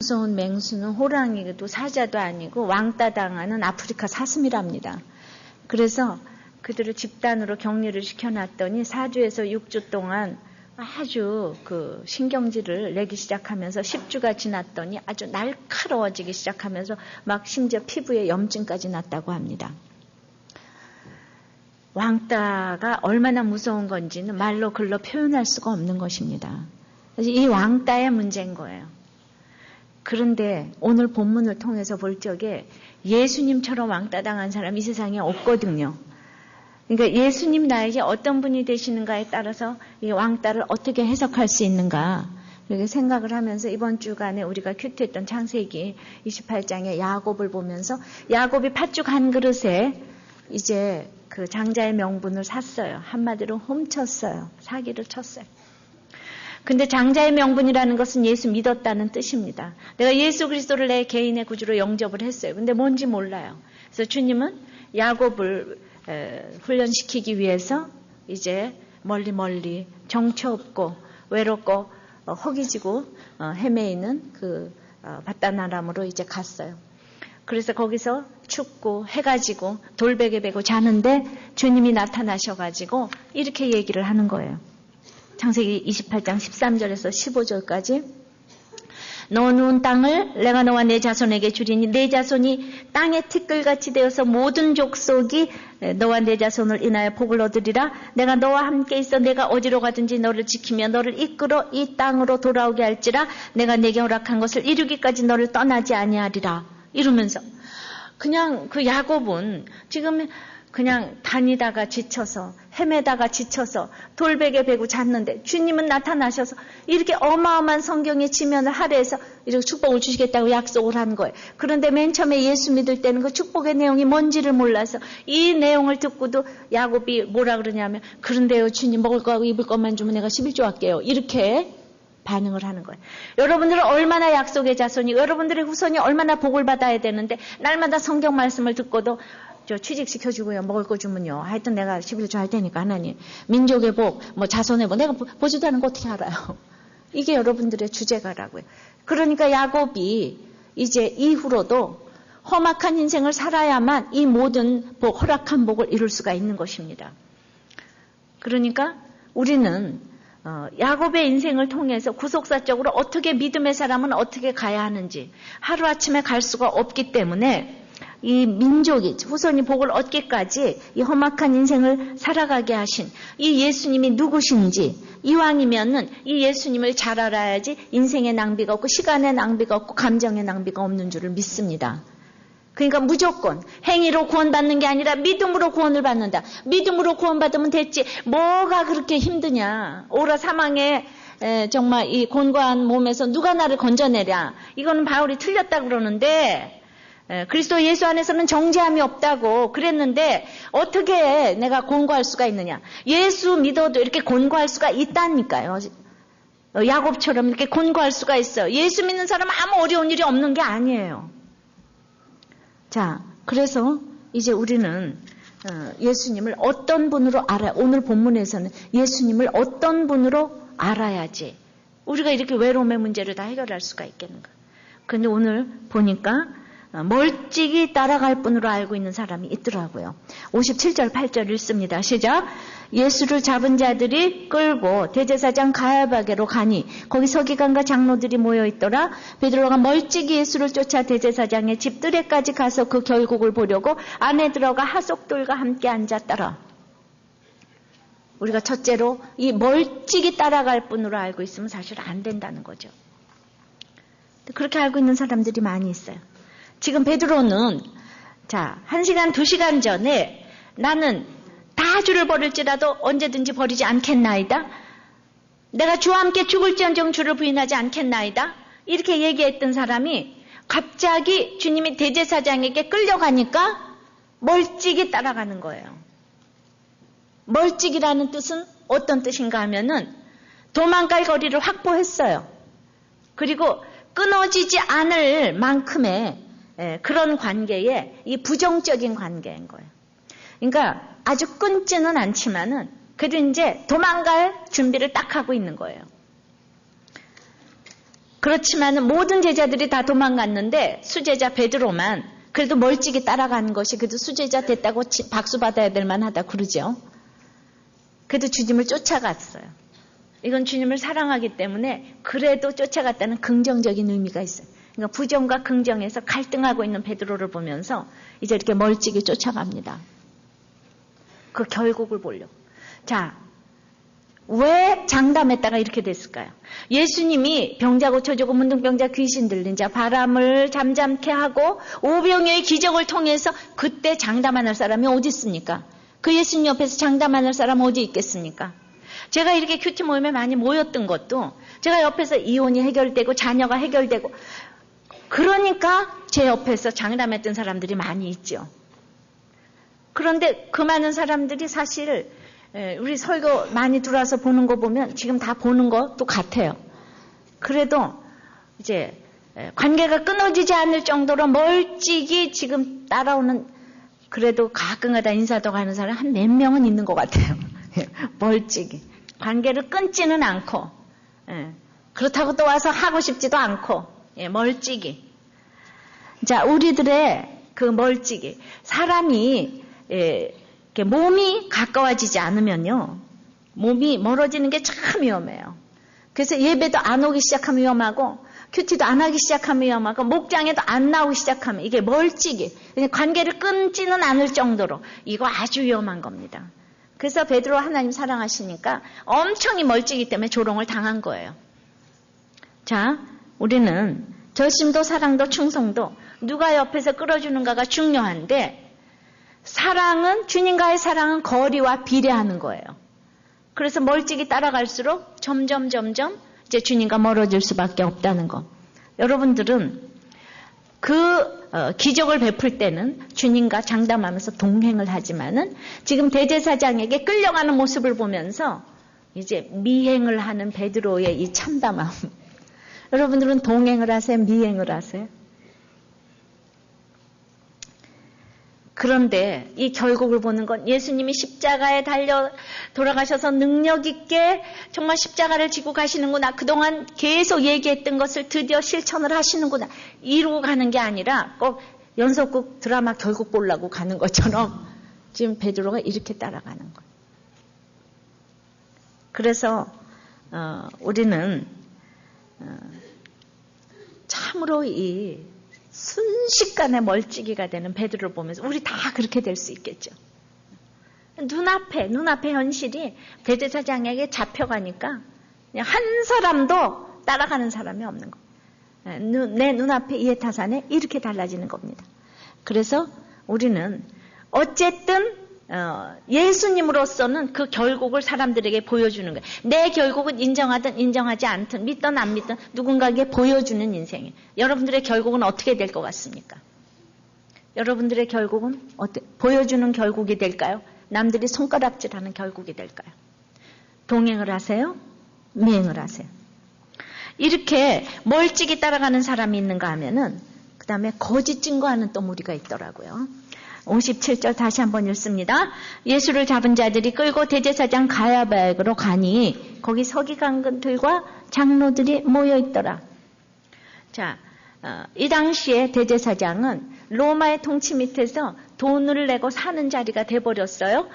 무서운 맹수는 호랑이도 사자도 아니고 왕따 당하는 아프리카 사슴이랍니다. 그래서 그들을 집단으로 격리를 시켜놨더니 4주에서 6주 동안 아주 그 신경질을 내기 시작하면서 10주가 지났더니 아주 날카로워지기 시작하면서 막 심지어 피부에 염증까지 났다고 합니다. 왕따가 얼마나 무서운 건지는 말로 글로 표현할 수가 없는 것입니다. 그래서 이 왕따의 문제인 거예요. 그런데 오늘 본문을 통해서 볼 적에 예수님처럼 왕따 당한 사람이 이 세상에 없거든요. 그러니까 예수님 나에게 어떤 분이 되시는가에 따라서 이 왕따를 어떻게 해석할 수 있는가 이렇게 생각을 하면서 이번 주간에 우리가 큐티했던 창세기 28장의 야곱을 보면서 야곱이 팥죽 한 그릇에 이제 그 장자의 명분을 샀어요. 한마디로 훔쳤어요. 사기를 쳤어요. 근데 장자의 명분이라는 것은 예수 믿었다는 뜻입니다. 내가 예수 그리스도를 내 개인의 구주로 영접을 했어요. 근데 뭔지 몰라요. 그래서 주님은 야곱을 훈련시키기 위해서 이제 멀리 정처 없고 외롭고 허기지고 헤매이는 그 바다나람으로 이제 갔어요. 그래서 거기서 춥고 해가 지고 돌베개 베고 자는데 주님이 나타나셔가지고 이렇게 얘기를 하는 거예요. 창세기 28장 13절에서 15절까지 너 누운 땅을 내가 너와 내 자손에게 주리니 내 자손이 땅의 티끌같이 되어서 모든 족속이 너와 내 자손을 인하여 복을 얻으리라. 내가 너와 함께 있어 내가 어디로 가든지 너를 지키며 너를 이끌어 이 땅으로 돌아오게 할지라. 내가 내게 허락한 것을 이루기까지 너를 떠나지 아니하리라. 이러면서 그냥 그 야곱은 지금 그냥 다니다가 지쳐서 헤매다가 지쳐서 돌베개 베고 잤는데 주님은 나타나셔서 이렇게 어마어마한 성경의 지면을 할애해서 이렇게 축복을 주시겠다고 약속을 한 거예요. 그런데 맨 처음에 예수 믿을 때는 그 축복의 내용이 뭔지를 몰라서 이 내용을 듣고도 야곱이 뭐라 그러냐면 그런데요 주님 먹을 거하고 입을 것만 주면 내가 11조 할게요. 이렇게 반응을 하는 거예요. 여러분들은 얼마나 약속의 자손이 여러분들의 후손이 얼마나 복을 받아야 되는데 날마다 성경 말씀을 듣고도 저 취직시켜주고요. 먹을 거 주면요. 하여튼 내가 11조 할 테니까 하나님. 민족의 복, 뭐 자손의 복. 내가 보지도 않은 거 어떻게 알아요. 이게 여러분들의 주제가라고요. 그러니까 야곱이 이제 이후로도 험악한 인생을 살아야만 이 모든 복, 허락한 복을 이룰 수가 있는 것입니다. 그러니까 우리는 야곱의 인생을 통해서 구속사적으로 어떻게 믿음의 사람은 어떻게 가야 하는지 하루아침에 갈 수가 없기 때문에 이 민족이 후손이 복을 얻기까지 이 험악한 인생을 살아가게 하신 이 예수님이 누구신지 이왕이면은 이 예수님을 잘 알아야지 인생의 낭비가 없고 시간의 낭비가 없고 감정의 낭비가 없는 줄을 믿습니다. 그러니까 무조건 행위로 구원받는 게 아니라 믿음으로 구원을 받는다. 믿음으로 구원받으면 됐지. 뭐가 그렇게 힘드냐. 오라 사망에 정말 이 곤고한 몸에서 누가 나를 건져내랴. 이거는 바울이 틀렸다 그러는데 그리스도 예수 안에서는 정죄함이 없다고 그랬는데 어떻게 내가 곤고할 수가 있느냐. 예수 믿어도 이렇게 곤고할 수가 있다니까요. 야곱처럼 이렇게 곤고할 수가 있어요. 예수 믿는 사람은 아무 어려운 일이 없는 게 아니에요. 자, 그래서 이제 우리는 예수님을 어떤 분으로 알아야, 오늘 본문에서는 예수님을 어떤 분으로 알아야지 우리가 이렇게 외로움의 문제를 다 해결할 수가 있겠는가. 그런데 오늘 보니까 멀찍이 따라갈 분으로 알고 있는 사람이 있더라고요. 57절 8절 읽습니다. 시작. 예수를 잡은 자들이 끌고 대제사장 가야바게로 가니 거기 서기관과 장로들이 모여있더라. 베드로가 멀찍이 예수를 쫓아 대제사장의 집 뜰에까지 가서 그 결국을 보려고 안에 들어가 하속들과 함께 앉았더라. 우리가 첫째로 이 멀찍이 따라갈 분으로 알고 있으면 사실 안 된다는 거죠. 그렇게 알고 있는 사람들이 많이 있어요. 지금 베드로는 1시간 2시간 전에 나는 다 주를 버릴지라도 언제든지 버리지 않겠나이다. 내가 주와 함께 죽을지언정 주를 부인하지 않겠나이다. 이렇게 얘기했던 사람이 갑자기 주님이 대제사장에게 끌려가니까 멀찍이 따라가는 거예요. 멀찍이라는 뜻은 어떤 뜻인가 하면은 도망갈 거리를 확보했어요. 그리고 끊어지지 않을 만큼의 그런 관계에 이 부정적인 관계인 거예요. 그러니까 아주 끊지는 않지만은 그래도 이제 도망갈 준비를 딱 하고 있는 거예요. 그렇지만 모든 제자들이 다 도망갔는데 수제자 베드로만 그래도 멀찍이 따라가는 것이 그래도 수제자 됐다고 박수 받아야 될 만하다 그러죠. 그래도 주님을 쫓아갔어요. 이건 주님을 사랑하기 때문에 그래도 쫓아갔다는 긍정적인 의미가 있어요. 그러니까 부정과 긍정에서 갈등하고 있는 베드로를 보면서 이제 이렇게 멀찍이 쫓아갑니다. 그 결국을 보려고. 자, 왜 장담했다가 이렇게 됐을까요? 예수님이 병자 고쳐주고 문둥병자 귀신 들린 자 바람을 잠잠케 하고 오병이어의 기적을 통해서 그때 장담 안 할 사람이 어디 있습니까? 그 예수님 옆에서 장담 안 할 사람 어디 있겠습니까? 제가 이렇게 큐티 모임에 많이 모였던 것도 제가 옆에서 이혼이 해결되고 자녀가 해결되고 그러니까 제 옆에서 장담했던 사람들이 많이 있죠. 그런데 그 많은 사람들이 사실 우리 설교 많이 들어와서 보는 거 보면 지금 다 보는 것도 같아요. 그래도 이제 관계가 끊어지지 않을 정도로 멀찍이 지금 따라오는 그래도 가끔가다 인사도 가는 사람 한 몇 명은 있는 것 같아요. 멀찍이. 관계를 끊지는 않고 그렇다고 또 와서 하고 싶지도 않고 멀찍이. 자, 우리들의 그 멀찍이. 사람이 몸이 가까워지지 않으면요. 몸이 멀어지는 게 참 위험해요. 그래서 예배도 안 오기 시작하면 위험하고 큐티도 안 하기 시작하면 위험하고 목장에도 안 나오기 시작하면 이게 멀찍이. 관계를 끊지는 않을 정도로 이거 아주 위험한 겁니다. 그래서 베드로 하나님 사랑하시니까 엄청이 멀찍이 때문에 조롱을 당한 거예요. 자, 우리는 절심도 사랑도 충성도 누가 옆에서 끌어주는가가 중요한데 사랑은 주님과의 사랑은 거리와 비례하는 거예요. 그래서 멀찍이 따라갈수록 점점 이제 주님과 멀어질 수밖에 없다는 거. 여러분들은 그 기적을 베풀 때는 주님과 장담하면서 동행을 하지만은 지금 대제사장에게 끌려가는 모습을 보면서 이제 미행을 하는 베드로의 이 참담함. 여러분들은 동행을 하세요? 미행을 하세요? 그런데 이 결국을 보는 건 예수님이 십자가에 달려 돌아가셔서 능력 있게 정말 십자가를 지고 가시는구나. 그동안 계속 얘기했던 것을 드디어 실천을 하시는구나. 이루고 가는 게 아니라 꼭 연속극 드라마 결국 보려고 가는 것처럼 지금 베드로가 이렇게 따라가는 거예요. 그래서 우리는 참으로 이 순식간에 멀찍이가 되는 베드로를 보면서 우리 다 그렇게 될 수 있겠죠. 눈앞에 현실이 대제사장에게 잡혀가니까 그냥 한 사람도 따라가는 사람이 없는 거예요. 내 눈앞에 이에타산에 이렇게 달라지는 겁니다. 그래서 우리는 어쨌든 예수님으로서는 그 결국을 사람들에게 보여주는 거예요. 내 결국은 인정하든 인정하지 않든 믿든 안 믿든 누군가에게 보여주는 인생이에요. 여러분들의 결국은 어떻게 될 것 같습니까? 여러분들의 결국은 보여주는 결국이 될까요? 남들이 손가락질하는 결국이 될까요? 동행을 하세요? 미행을 하세요? 이렇게 멀찍이 따라가는 사람이 있는가 하면은 그 다음에 거짓 증거하는 또 무리가 있더라고요. 57절 다시 한번 읽습니다. 예수를 잡은 자들이 끌고 대제사장 가야바에게로 가니 거기 서기관들과 장로들이 모여 있더라. 자, 이 당시에 대제사장은 로마의 통치 밑에서 돈을 내고 사는 자리가 돼버렸어요.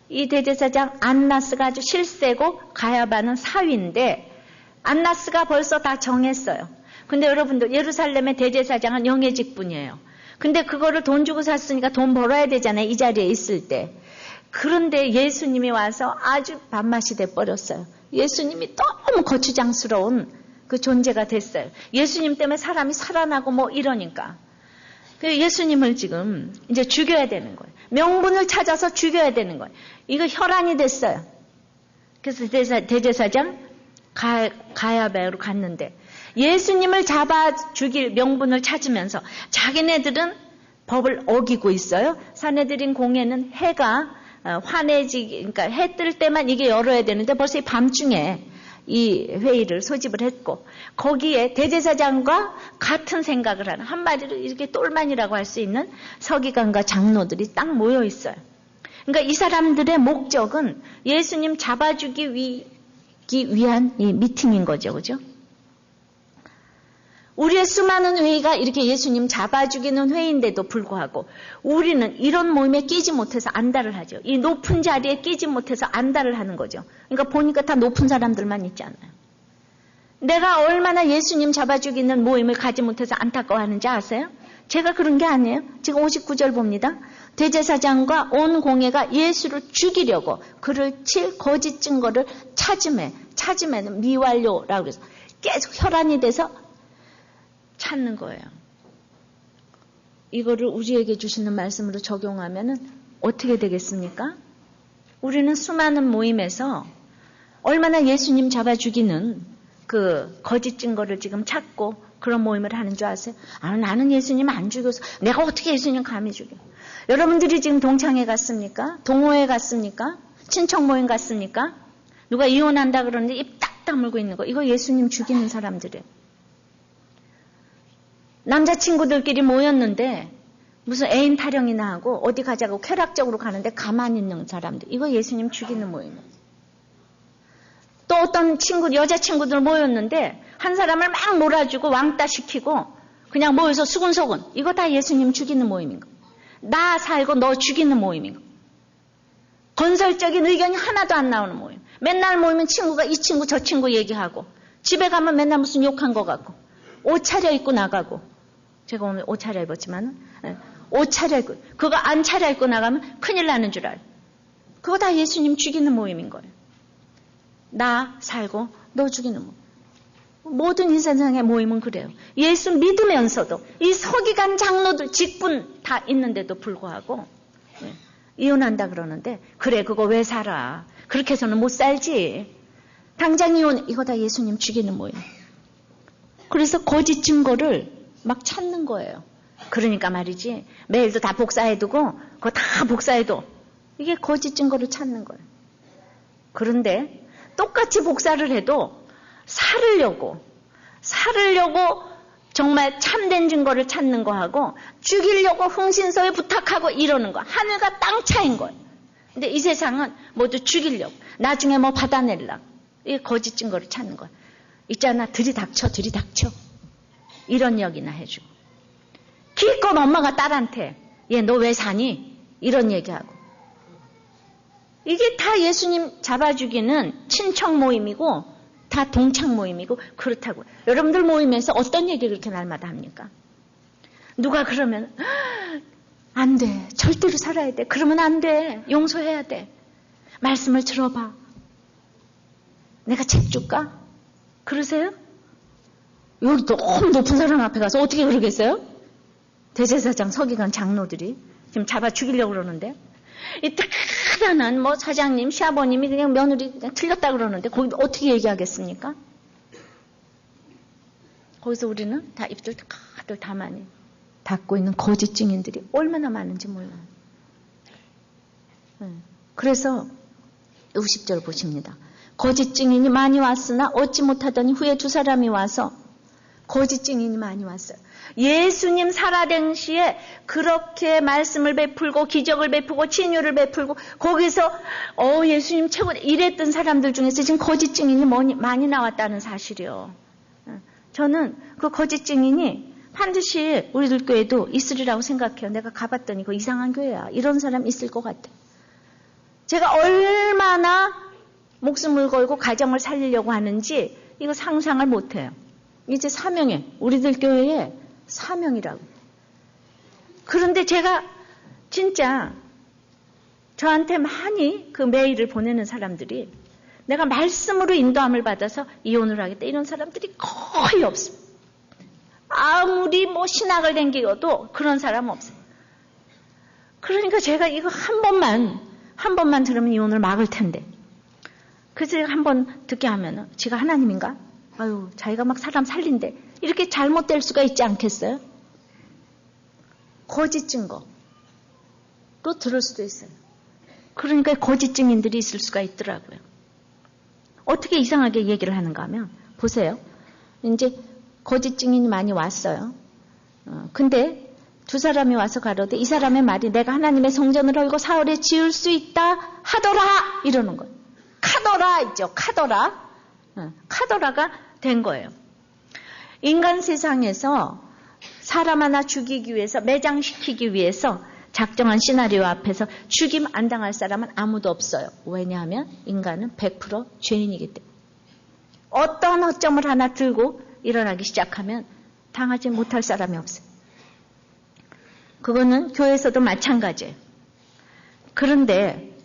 이 대제사장 안나스가 아주 실세고 가야바는 사위인데 안나스가 벌써 다 정했어요. 근데 여러분들 예루살렘의 대제사장은 영예직분이에요. 근데 그거를 돈 주고 샀으니까 돈 벌어야 되잖아요. 이 자리에 있을 때. 그런데 예수님이 와서 아주 밥맛이 돼버렸어요. 예수님이 너무 거추장스러운 그 존재가 됐어요. 예수님 때문에 사람이 살아나고 뭐 이러니까. 예수님을 지금 이제 죽여야 되는 거예요. 명분을 찾아서 죽여야 되는 거예요. 이거 혈안이 됐어요. 그래서 대제사장 가야바로 갔는데 예수님을 잡아 죽일 명분을 찾으면서 자기네들은 법을 어기고 있어요. 사내들인 공회는 해가 그러니까 해 뜰 때만 이게 열어야 되는데 벌써 밤중에 이 회의를 소집을 했고 거기에 대제사장과 같은 생각을 하는 한마디로 이렇게 똘만이라고 할 수 있는 서기관과 장로들이 딱 모여 있어요. 그러니까 이 사람들의 목적은 예수님 잡아주기 위한 이 미팅인 거죠. 그죠? 우리의 수많은 회의가 이렇게 예수님 잡아 죽이는 회의인데도 불구하고 우리는 이런 모임에 끼지 못해서 안달을 하죠. 이 높은 자리에 끼지 못해서 안달을 하는 거죠. 그러니까 보니까 다 높은 사람들만 있잖아요. 내가 얼마나 예수님 잡아 죽이는 모임을 가지 못해서 안타까워하는지 아세요? 제가 그런 게 아니에요. 지금 59절 봅니다. 대제사장과 온 공회가 예수를 죽이려고 그를 칠 거짓 증거를 찾음에는 미완료라고 그래서 계속 혈안이 돼서 찾는 거예요. 이거를 우리에게 주시는 말씀으로 적용하면 어떻게 되겠습니까? 우리는 수많은 모임에서 얼마나 예수님 잡아 죽이는 그 거짓 증거를 지금 찾고 그런 모임을 하는 줄 아세요? 나는 예수님 안 죽여서 내가 어떻게 예수님 감히 죽여? 여러분들이 지금 동창회 갔습니까? 동호회 갔습니까? 친척 모임 갔습니까? 누가 이혼한다 그러는데 입 딱 다물고 있는 거. 이거 예수님 죽이는 사람들이에요. 남자친구들끼리 모였는데 무슨 애인 타령이나 하고 어디 가자고 쾌락적으로 가는데 가만히 있는 사람들. 이거 예수님 죽이는 모임이에요. 또 어떤 여자친구들 모였는데 한 사람을 막 몰아주고 왕따 시키고 그냥 모여서 수근수근. 이거 다 예수님 죽이는 모임인 거. 나 살고 너 죽이는 모임인 거. 건설적인 의견이 하나도 안 나오는 모임. 맨날 모이면 친구가 이 친구 저 친구 얘기하고 집에 가면 맨날 무슨 욕한 거 같고 옷 차려입고 나가고 제가 오늘 옷 차려입었지만 옷 차려입고 그거 안 차려입고 나가면 큰일 나는 줄 알아요. 그거 다 예수님 죽이는 모임인 거예요. 나 살고 너 죽이는 모임. 모든 이 세상의 모임은 그래요. 예수 믿으면서도 이 서기관 장로들 직분 다 있는데도 불구하고 이혼한다 그러는데 그래 그거 왜 살아? 그렇게 해서는 못 살지. 당장 이혼. 이거 다 예수님 죽이는 모임. 그래서 거짓 증거를 막 찾는 거예요. 그러니까 말이지 메일도 다 복사해두고 그거 다 복사해도 이게 거짓 증거를 찾는 거예요. 그런데 똑같이 복사를 해도 살으려고 정말 참된 증거를 찾는 거하고 죽이려고 흥신소에 부탁하고 이러는 거 하늘과 땅 차이인 거예요. 근데 이 세상은 모두 죽이려고 나중에 뭐 받아내려고 이 거짓 증거를 찾는 거예요. 있잖아 들이닥쳐 이런 얘기나 해주고 기껏 엄마가 딸한테 얘 너 왜 사니? 이런 얘기하고 이게 다 예수님 잡아 죽이는 친척 모임이고 다 동창 모임이고 그렇다고. 여러분들 모임에서 어떤 얘기를 그렇게 날마다 합니까? 누가 그러면 안 돼. 절대로 살아야 돼. 그러면 안 돼. 용서해야 돼. 말씀을 들어봐. 내가 책 줄까? 그러세요? 여기 너무 높은 사람 앞에 가서 어떻게 그러겠어요? 대제사장 서기관 장로들이 지금 잡아 죽이려고 그러는데 이 특별한 뭐 사장님, 시아버님이 그냥 며느리 그냥 틀렸다 그러는데 거기 어떻게 얘기하겠습니까? 거기서 우리는 다 입들 가득 다만이 닫고 있는 거짓 증인들이 얼마나 많은지 몰라요. 그래서 50절 보십니다. 거짓 증인이 많이 왔으나 얻지 못하더니 후에 두 사람이 와서 거짓 증인이 많이 왔어요. 예수님 살아된 시에 그렇게 말씀을 베풀고 기적을 베풀고 치유를 베풀고 거기서 예수님 최고 이랬던 사람들 중에서 지금 거짓 증인이 많이 나왔다는 사실이요. 저는 그 거짓 증인이 반드시 우리들 교회도 있으리라고 생각해요. 내가 가봤더니 그 이상한 교회야. 이런 사람 있을 것 같아. 제가 얼마나 목숨을 걸고 가정을 살리려고 하는지 이거 상상을 못해요. 이제 사명이에요. 우리들 교회의 사명이라고. 그런데 제가 진짜 저한테 많이 그 메일을 보내는 사람들이 내가 말씀으로 인도함을 받아서 이혼을 하겠다 이런 사람들이 거의 없습니다. 아무리 뭐 신학을 댕기고도 그런 사람 없어요. 그러니까 제가 이거 한 번만 들으면 이혼을 막을 텐데. 그래서 한 번 듣게 하면은 지가 하나님인가? 아유, 자기가 막 사람 살린대. 이렇게 잘못될 수가 있지 않겠어요? 거짓 증거. 또 들을 수도 있어요. 그러니까 거짓 증인들이 있을 수가 있더라고요. 어떻게 이상하게 얘기를 하는가 하면, 보세요. 이제 거짓 증인이 많이 왔어요. 근데 두 사람이 와서 가로되 이 사람의 말이 내가 하나님의 성전을 헐고 사흘에 지을 수 있다 하더라! 이러는 거예요. 카더라 있죠. 카더라가 된 거예요. 인간 세상에서 사람 하나 죽이기 위해서, 매장시키기 위해서 작정한 시나리오 앞에서 죽임 안 당할 사람은 아무도 없어요. 왜냐하면 인간은 100% 죄인이기 때문에. 어떤 허점을 하나 들고 일어나기 시작하면 당하지 못할 사람이 없어요. 그거는 교회에서도 마찬가지예요. 그런데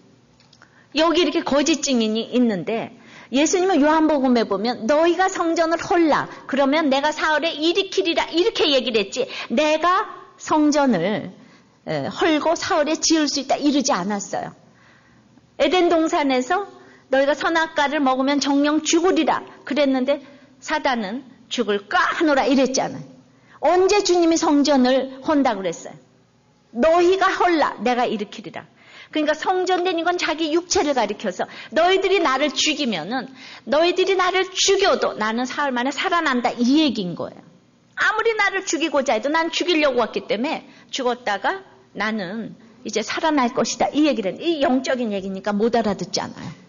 여기 이렇게 거짓 증인이 있는데 예수님은 요한복음에 보면 너희가 성전을 헐라 그러면 내가 사흘에 일으키리라 이렇게 얘기를 했지 내가 성전을 헐고 사흘에 지을 수 있다 이러지 않았어요. 에덴 동산에서 너희가 선악과를 먹으면 정령 죽으리라 그랬는데 사단은 죽을까 하노라 이랬잖아요. 언제 주님이 성전을 헌다 그랬어요? 너희가 헐라 내가 일으키리라. 그러니까 성전된 건 자기 육체를 가리켜서 너희들이 나를 죽이면은 너희들이 나를 죽여도 나는 사흘 만에 살아난다 이 얘기인 거예요. 아무리 나를 죽이고자 해도 난 죽이려고 왔기 때문에 죽었다가 나는 이제 살아날 것이다 이 얘기를 이 영적인 얘기니까 못 알아듣잖아요.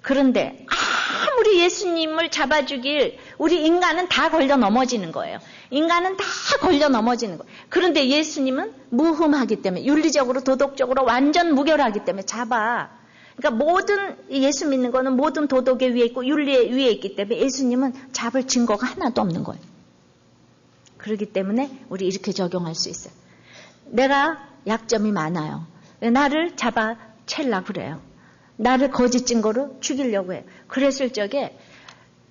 그런데 아무리 예수님을 잡아주길 우리 인간은 다 걸려 넘어지는 거예요. 인간은 다 걸려 넘어지는 거예요. 그런데 예수님은 무흠하기 때문에 윤리적으로 도덕적으로 완전 무결하기 때문에 잡아. 그러니까 모든 예수 믿는 거는 모든 도덕에 위에 있고 윤리에 위에 있기 때문에 예수님은 잡을 증거가 하나도 없는 거예요. 그렇기 때문에 우리 이렇게 적용할 수 있어요. 내가 약점이 많아요. 나를 잡아 챌라 그래요. 나를 거짓 증거로 죽이려고 해요. 그랬을 적에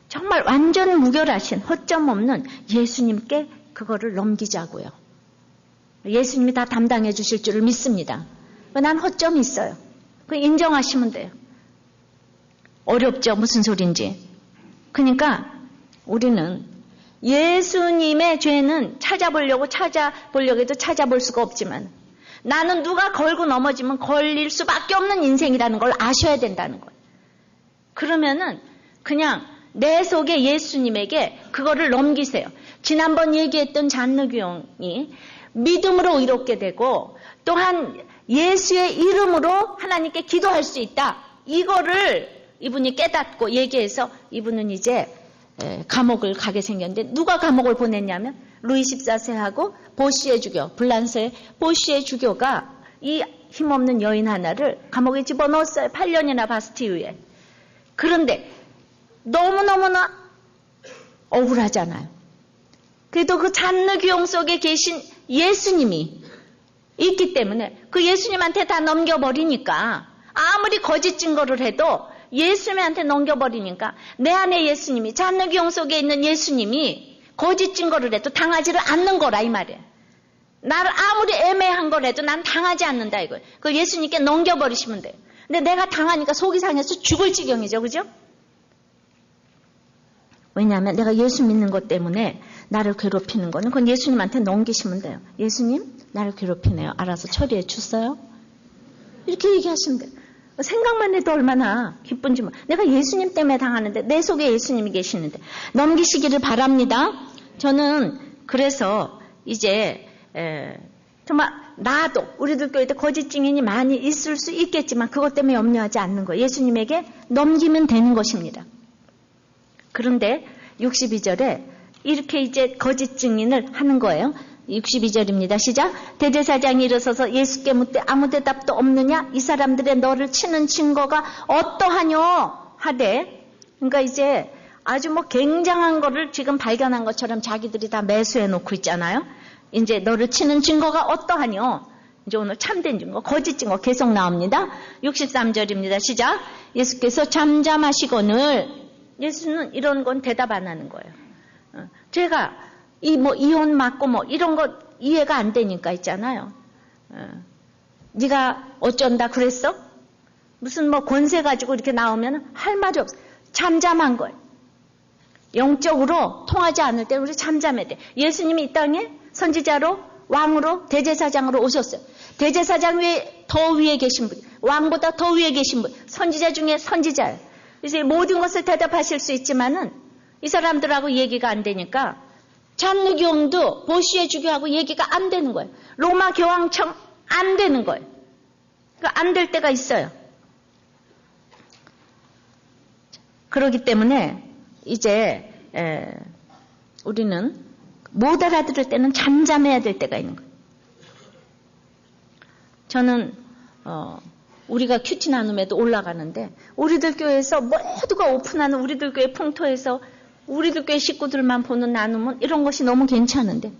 정말 완전 무결하신 허점 없는 예수님께 그거를 넘기자고요. 예수님이 다 담당해 주실 줄을 믿습니다. 난 허점이 있어요. 그 인정하시면 돼요. 어렵죠? 무슨 소린지. 그러니까 우리는 예수님의 죄는 찾아보려고 해도 찾아볼 수가 없지만 나는 누가 걸고 넘어지면 걸릴 수밖에 없는 인생이라는 걸 아셔야 된다는 거예요. 그러면은 그냥 내 속에 예수님에게 그거를 넘기세요. 지난번 얘기했던 잔느귀용이 믿음으로 의롭게 되고 또한 예수의 이름으로 하나님께 기도할 수 있다. 이거를 이분이 깨닫고 얘기해서 이분은 이제 감옥을 가게 생겼는데 누가 감옥을 보냈냐면 루이 14세하고 보시의 주교, 불란서의 보시의 주교가 이 힘없는 여인 하나를 감옥에 집어넣었어요. 8년이나 바스티유에. 그런데 너무너무나 억울하잖아요. 그래도 그 잔느귀용 속에 계신 예수님이 있기 때문에 그 예수님한테 다 넘겨버리니까 아무리 거짓 증거를 해도 예수님한테 넘겨버리니까 내 안에 예수님이 잔느귀용 속에 있는 예수님이 거짓 증거를 해도 당하지를 않는 거라 이 말이에요. 나를 아무리 애매한 걸 해도 난 당하지 않는다 이거예요. 그 예수님께 넘겨버리시면 돼요. 근데 내가 당하니까 속이 상해서 죽을 지경이죠. 그죠? 왜냐하면 내가 예수 믿는 것 때문에 나를 괴롭히는 거는 그건 예수님한테 넘기시면 돼요. 예수님 나를 괴롭히네요. 알아서 처리해 주세요. 이렇게 얘기하시면 돼요. 생각만 해도 얼마나 기쁜지 내가 예수님 때문에 당하는데 내 속에 예수님이 계시는데 넘기시기를 바랍니다. 저는 그래서 이제 정말 나도 우리들 교회도 거짓 증인이 많이 있을 수 있겠지만 그것 때문에 염려하지 않는 거예요. 예수님에게 넘기면 되는 것입니다. 그런데 62절에 이렇게 이제 거짓 증인을 하는 거예요. 62절입니다. 시작. 대제사장이 일어서서 예수께 묻되 아무 대답도 없느냐? 이 사람들의 너를 치는 증거가 어떠하뇨? 하되 그러니까 이제 아주 굉장한 거를 지금 발견한 것처럼 자기들이 다 매수해 놓고 있잖아요. 이제 너를 치는 증거가 어떠하뇨? 이제 오늘 참된 증거, 거짓 증거 계속 나옵니다. 63절입니다. 시작. 예수께서 잠잠하시거늘 예수는 이런 건 대답 안 하는 거예요. 제가 이혼 맞고 이런 거 이해가 안 되니까 있잖아요. 네가 어쩐다 그랬어? 무슨 권세 가지고 이렇게 나오면 할 말이 없어. 잠잠한 거예요. 영적으로 통하지 않을 때 우리 잠잠해야 돼. 예수님이 이 땅에 선지자로 왕으로 대제사장으로 오셨어요. 대제사장 더 위에 계신 분, 왕보다 더 위에 계신 분, 선지자 중에 선지자예요. 그래서 모든 것을 대답하실 수 있지만은 이 사람들하고 얘기가 안 되니까 잔느귀용도 보시의 주교하고 얘기가 안 되는 거예요. 로마 교황청 안 되는 거예요. 그러니까 안 될 때가 있어요. 그렇기 때문에 이제 우리는 못 알아들을 때는 잠잠해야 될 때가 있는 거예요. 저는 우리가 큐티 나눔에도 올라가는데 우리들 교회에서 모두가 오픈하는 우리들 교회 풍토에서 우리들 교회 식구들만 보는 나눔은 이런 것이 너무 괜찮은데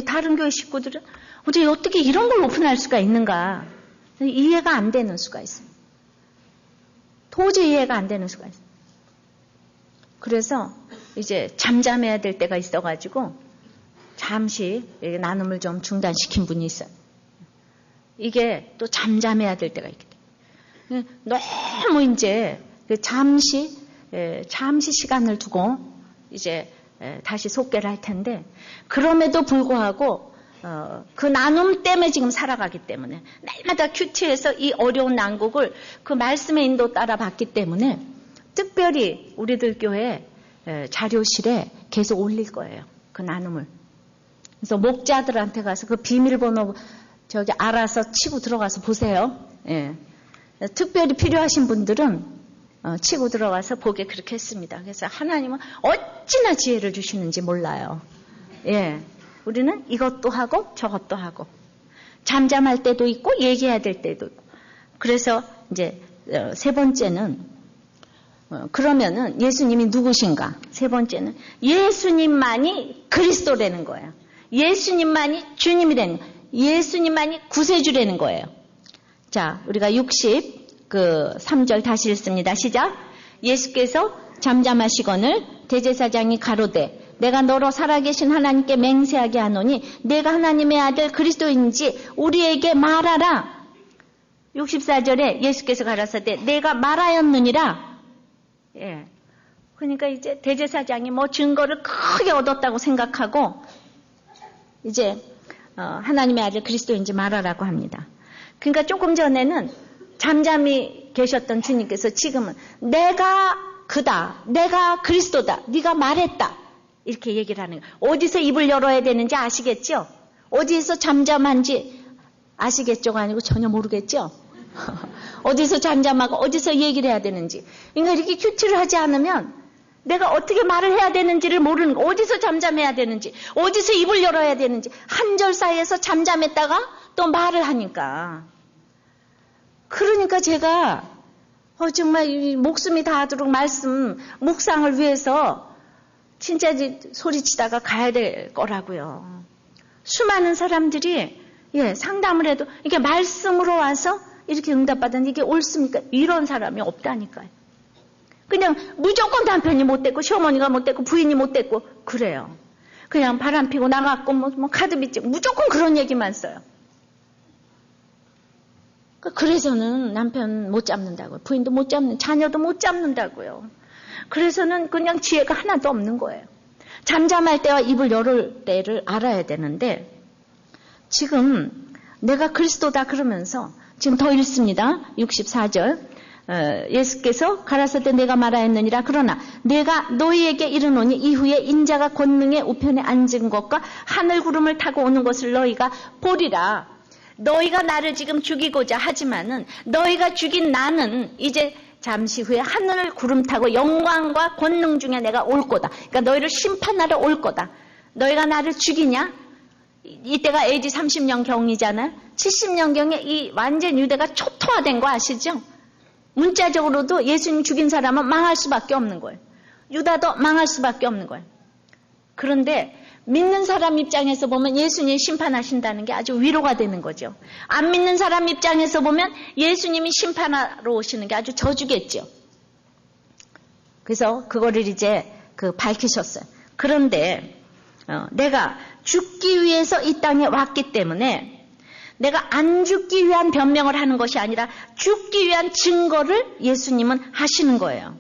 다른 교회 식구들은 우리 어떻게 이런 걸 오픈할 수가 있는가 이해가 안 되는 수가 있어요. 도저히 이해가 안 되는 수가 있어요. 그래서 이제 잠잠해야 될 때가 있어가지고 잠시 나눔을 좀 중단시킨 분이 있어요. 이게 또 잠잠해야 될 때가 있기 때문에 너무 이제 잠시 시간을 두고 이제 다시 속개를 할 텐데 그럼에도 불구하고 그 나눔 때문에 지금 살아가기 때문에 날마다 큐티에서 이 어려운 난국을 그 말씀의 인도 따라 봤기 때문에 특별히 우리들 교회 자료실에 계속 올릴 거예요. 그 나눔을. 그래서 목자들한테 가서 그 비밀번호 저기 알아서 치고 들어가서 보세요. 예. 특별히 필요하신 분들은 치고 들어가서 보게 그렇게 했습니다. 그래서 하나님은 어찌나 지혜를 주시는지 몰라요. 예. 우리는 이것도 하고 저것도 하고 잠잠할 때도 있고 얘기해야 될 때도 있고 그래서 이제 세 번째는 그러면은 예수님이 누구신가? 세 번째는 예수님만이 그리스도라는 거예요. 예수님만이 주님이라는 거예요. 예수님만이 구세주라는 거예요. 자, 우리가 3절 다시 읽습니다. 시작. 예수께서 잠잠하시거늘 대제사장이 가로되 내가 너로 살아계신 하나님께 맹세하게 하노니 내가 하나님의 아들 그리스도인지 우리에게 말하라. 64절에 예수께서 가라사대 내가 말하였느니라. 예. 그러니까 이제 대제사장이 뭐 증거를 크게 얻었다고 생각하고 이제 하나님의 아들 그리스도인지 말하라고 합니다. 그러니까 조금 전에는 잠잠히 계셨던 주님께서 지금은 내가 그다, 내가 그리스도다, 네가 말했다 이렇게 얘기를 하는 거예요. 어디서 입을 열어야 되는지 아시겠죠? 어디에서 잠잠한지 아시겠죠가 아니고 전혀 모르겠죠? 어디서 잠잠하고 어디서 얘기를 해야 되는지. 그러니까 이렇게 큐티를 하지 않으면 내가 어떻게 말을 해야 되는지를 모르는 거. 어디서 잠잠해야 되는지, 어디서 입을 열어야 되는지. 한 절 사이에서 잠잠했다가 또 말을 하니까. 그러니까 제가 정말 목숨이 닿도록 말씀 묵상을 위해서 진짜 소리치다가 가야 될 거라고요. 수많은 사람들이 상담을 해도 이게 말씀으로 와서 이렇게 응답받았는데 이게 옳습니까? 이런 사람이 없다니까요. 그냥 무조건 남편이 못됐고 시어머니가 못됐고 부인이 못됐고 그래요. 그냥 바람 피고 나갔고 뭐 카드 빚지 무조건 그런 얘기만 써요. 그래서는 남편 못 잡는다고요. 부인도 못 잡는, 자녀도 못 잡는다고요. 그래서는 그냥 지혜가 하나도 없는 거예요. 잠잠할 때와 입을 열을 때를 알아야 되는데 지금 내가 그리스도다 그러면서 지금 더 읽습니다. 64절. 예수께서 가라사대 내가 말하였느니라. 그러나 내가 너희에게 이르노니 이후에 인자가 권능의 우편에 앉은 것과 하늘 구름을 타고 오는 것을 너희가 보리라. 너희가 나를 지금 죽이고자 하지만은 너희가 죽인 나는 이제 잠시 후에 하늘 구름 타고 영광과 권능 중에 내가 올 거다. 그러니까 너희를 심판하러 올 거다. 너희가 나를 죽이냐? 이때가 AD 30년경이잖아요. 70년경에 이 완전 유대가 초토화된 거 아시죠? 문자적으로도 예수님 죽인 사람은 망할 수밖에 없는 거예요. 유다도 망할 수밖에 없는 거예요. 그런데 믿는 사람 입장에서 보면 예수님이 심판하신다는 게 아주 위로가 되는 거죠. 안 믿는 사람 입장에서 보면 예수님이 심판하러 오시는 게 아주 저주겠죠. 그래서 그거를 이제 밝히셨어요. 그런데 내가 죽기 위해서 이 땅에 왔기 때문에 내가 안 죽기 위한 변명을 하는 것이 아니라 죽기 위한 증거를 예수님은 하시는 거예요.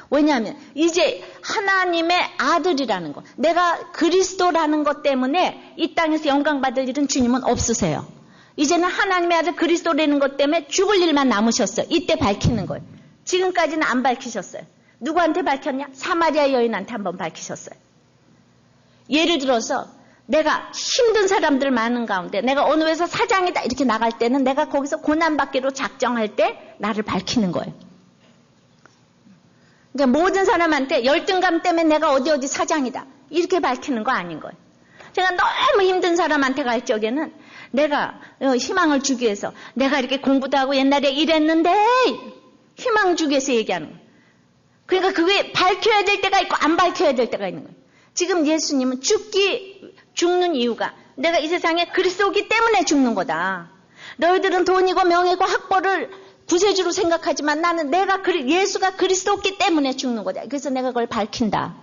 왜냐하면 이제 하나님의 아들이라는 것, 내가 그리스도라는 것 때문에 이 땅에서 영광받을 일은 주님은 없으세요. 이제는 하나님의 아들 그리스도라는 것 때문에 죽을 일만 남으셨어요. 이때 밝히는 거예요. 지금까지는 안 밝히셨어요. 누구한테 밝혔냐? 사마리아 여인한테 한번 밝히셨어요. 예를 들어서 내가 힘든 사람들 많은 가운데 내가 어느 회사 사장이다 이렇게 나갈 때는 내가 거기서 고난받기로 작정할 때 나를 밝히는 거예요. 그러니까 모든 사람한테 열등감 때문에 내가 어디 사장이다. 이렇게 밝히는 거 아닌 거예요. 제가 너무 힘든 사람한테 갈 적에는 내가 희망을 주기 위해서 내가 이렇게 공부도 하고 옛날에 이랬는데 희망 주기 위해서 얘기하는 거예요. 그러니까 그게 밝혀야 될 때가 있고 안 밝혀야 될 때가 있는 거예요. 지금 예수님은 죽는 이유가 내가 이 세상에 그리스도이기 때문에 죽는 거다. 너희들은 돈이고 명예고 학벌을 구세주로 생각하지만 나는 예수가 그리스도이기 때문에 죽는 거다. 그래서 내가 그걸 밝힌다.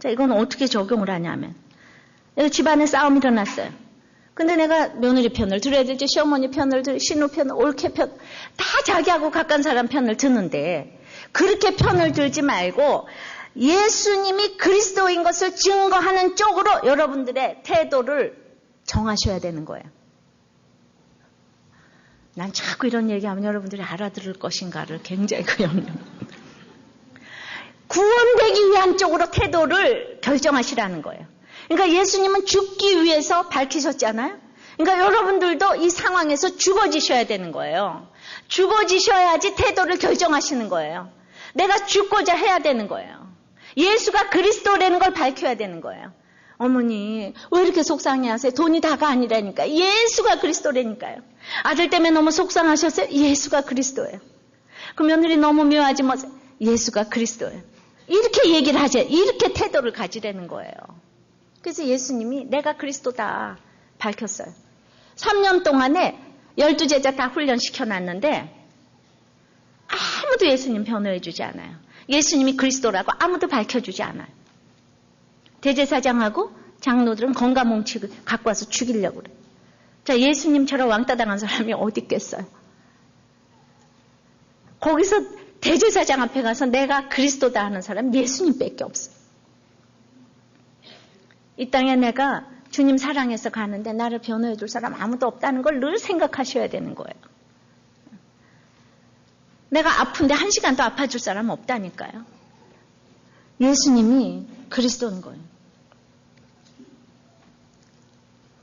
자, 이건 어떻게 적용을 하냐면 집안에 싸움이 일어났어요. 근데 내가 며느리 편을 들어야 될지 시어머니 편을 신우 편을 올케 편 다 자기하고 가까운 사람 편을 드는데 그렇게 편을 들지 말고 예수님이 그리스도인 것을 증거하는 쪽으로 여러분들의 태도를 정하셔야 되는 거예요. 난 자꾸 이런 얘기하면 여러분들이 알아들을 것인가를 굉장히 구원되기 위한 쪽으로 태도를 결정하시라는 거예요. 그러니까 예수님은 죽기 위해서 밝히셨잖아요. 그러니까 여러분들도 이 상황에서 죽어지셔야 되는 거예요. 죽어지셔야지 태도를 결정하시는 거예요. 내가 죽고자 해야 되는 거예요. 예수가 그리스도라는 걸 밝혀야 되는 거예요. 어머니 왜 이렇게 속상해하세요? 돈이 다가 아니라니까요. 예수가 그리스도라니까요. 아들 때문에 너무 속상하셨어요? 예수가 그리스도예요. 그 며느리 너무 미워하지 마세요. 예수가 그리스도예요. 이렇게 얘기를 하죠. 이렇게 태도를 가지라는 거예요. 그래서 예수님이 내가 그리스도다 밝혔어요. 3년 동안에 12제자 다 훈련시켜놨는데 아무도 예수님 변호해주지 않아요. 예수님이 그리스도라고 아무도 밝혀주지 않아요. 대제사장하고 장로들은 건가뭉치 갖고 와서 죽이려고 그래요. 자, 예수님처럼 왕따 당한 사람이 어디 있겠어요? 거기서 대제사장 앞에 가서 내가 그리스도다 하는 사람 예수님밖에 없어요. 이 땅에 내가 주님 사랑해서 가는데 나를 변호해 줄 사람 아무도 없다는 걸 늘 생각하셔야 되는 거예요. 내가 아픈데 1시간도 아파줄 사람 없다니까요. 예수님이 그리스도인 거예요.